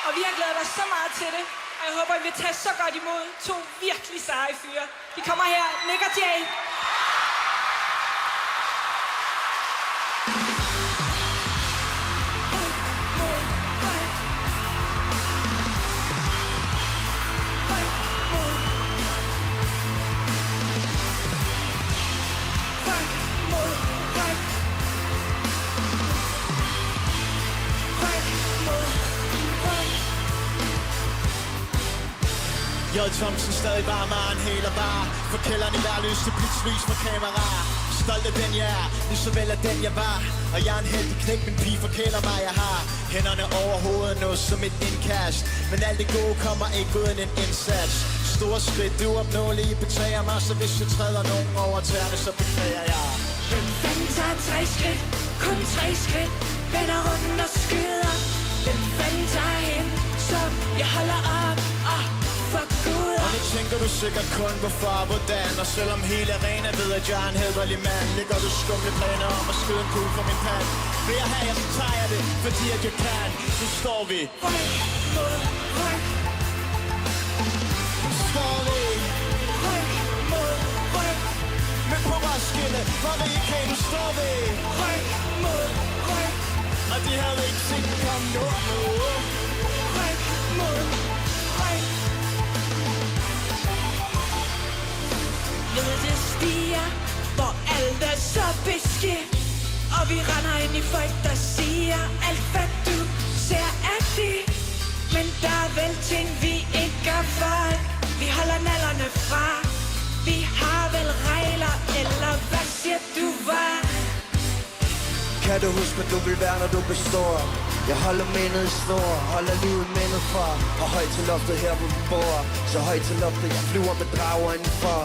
og vi har glædet os så meget til det. Og jeg håber, I vil tage så godt imod to virkelig seje fyre. De kommer her, Nick og Jay. J. Thomsen stadig varmere end hæler bare. For kælderen i hver lys til blitzlys for kamera. Stolt af den jeg er, lige så vel af den jeg var. Og jeg er en heldig knæk, min pige forkæler mig jeg har. Hænderne over hovedet nu som et indkast. Men alt det gode kommer ikke uden en indsats. Store skridt, du opnåelige betager mig. Så hvis jeg træder nogen over tæerne, så beklager jeg. Hvem fanden tager 3 skridt? Kun 3 skridt. Vender rundt og skyder. Hvem fanden tager hen? Så jeg holder op og fuck Gud. Og nu tænker du sikkert kun hvorfor og hvordan. Og selvom hele arena ved at jeg er en hæderlig mand, ligger du skumle planer om at skyde en kugle fra min pand. Vil jeg have jer, så tager jeg det, fordi at jeg kan. Så står vi Ryk mod ryk. Står vi Ryk mod ryk. med på Roskilde, hvor vi ikke kan, nu står vi Ryk mod ryk. og de havde ikke set den komme nu. Ryk mod ryk. Ved det stiger, hvor alt er så beskidt. Og vi render ind i folk, der siger alt hvad du ser er det. Men der er vel ting, vi ikke gør folk. Vi holder nallerne fra. Vi har vel regler, eller hvad siger du var? Kan du huske, hvad du vil være, når du består? Jeg holder mindet i snor, holder livet mindet for. Og højt til loftet her, hvor vi bor. Så højt til loftet, jeg flyver med drager indenfor.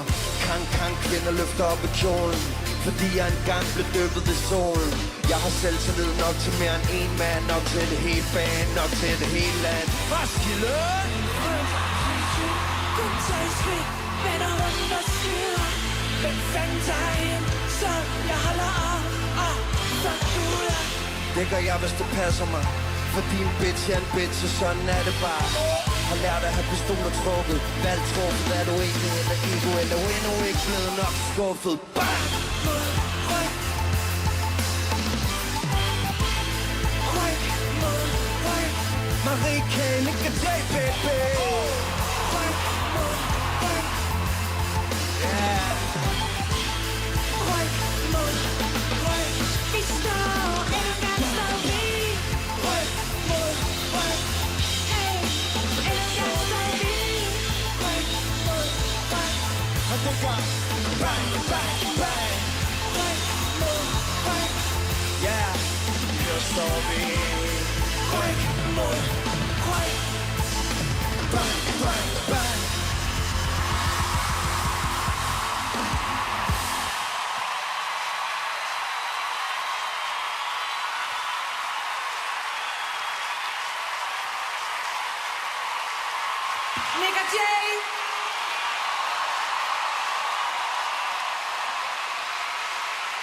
Kan kvinder løfter op i kjolen, fordi jeg engang blev døbet i solen. Jeg har selvtillid nok til mere end en mand. Nok til det hele band, nok til det hele land. Roskilde! Kun 3 skridt, vender rundt og skyder. Hvem fanden tager hen, så jeg holder op og fuck Gud. Det gør jeg, hvis det passer mig. Fordi en bitch er en bitch, og sådan er det bare. Har lært at have pistoler trukket. Valgt truffet, er du ikke eller ego, eller endnu ikke blevet nok skuffet. Bang! Mod ryk. Ryk mod ryk. Marie K. Nick og Jay, baby. Ryk mod ryk. Yeah. Ryk mod ryk. Vi står, endnu gang står vi. Ryk mod ryk. Hey, endnu gang står vi. Ryk mod ryk. Og det gør bang, bang, bang. Ryk mod ryk. Yeah. Her står vi. Ryk mod ryk. Bang, bang, bang. Nick og Jay.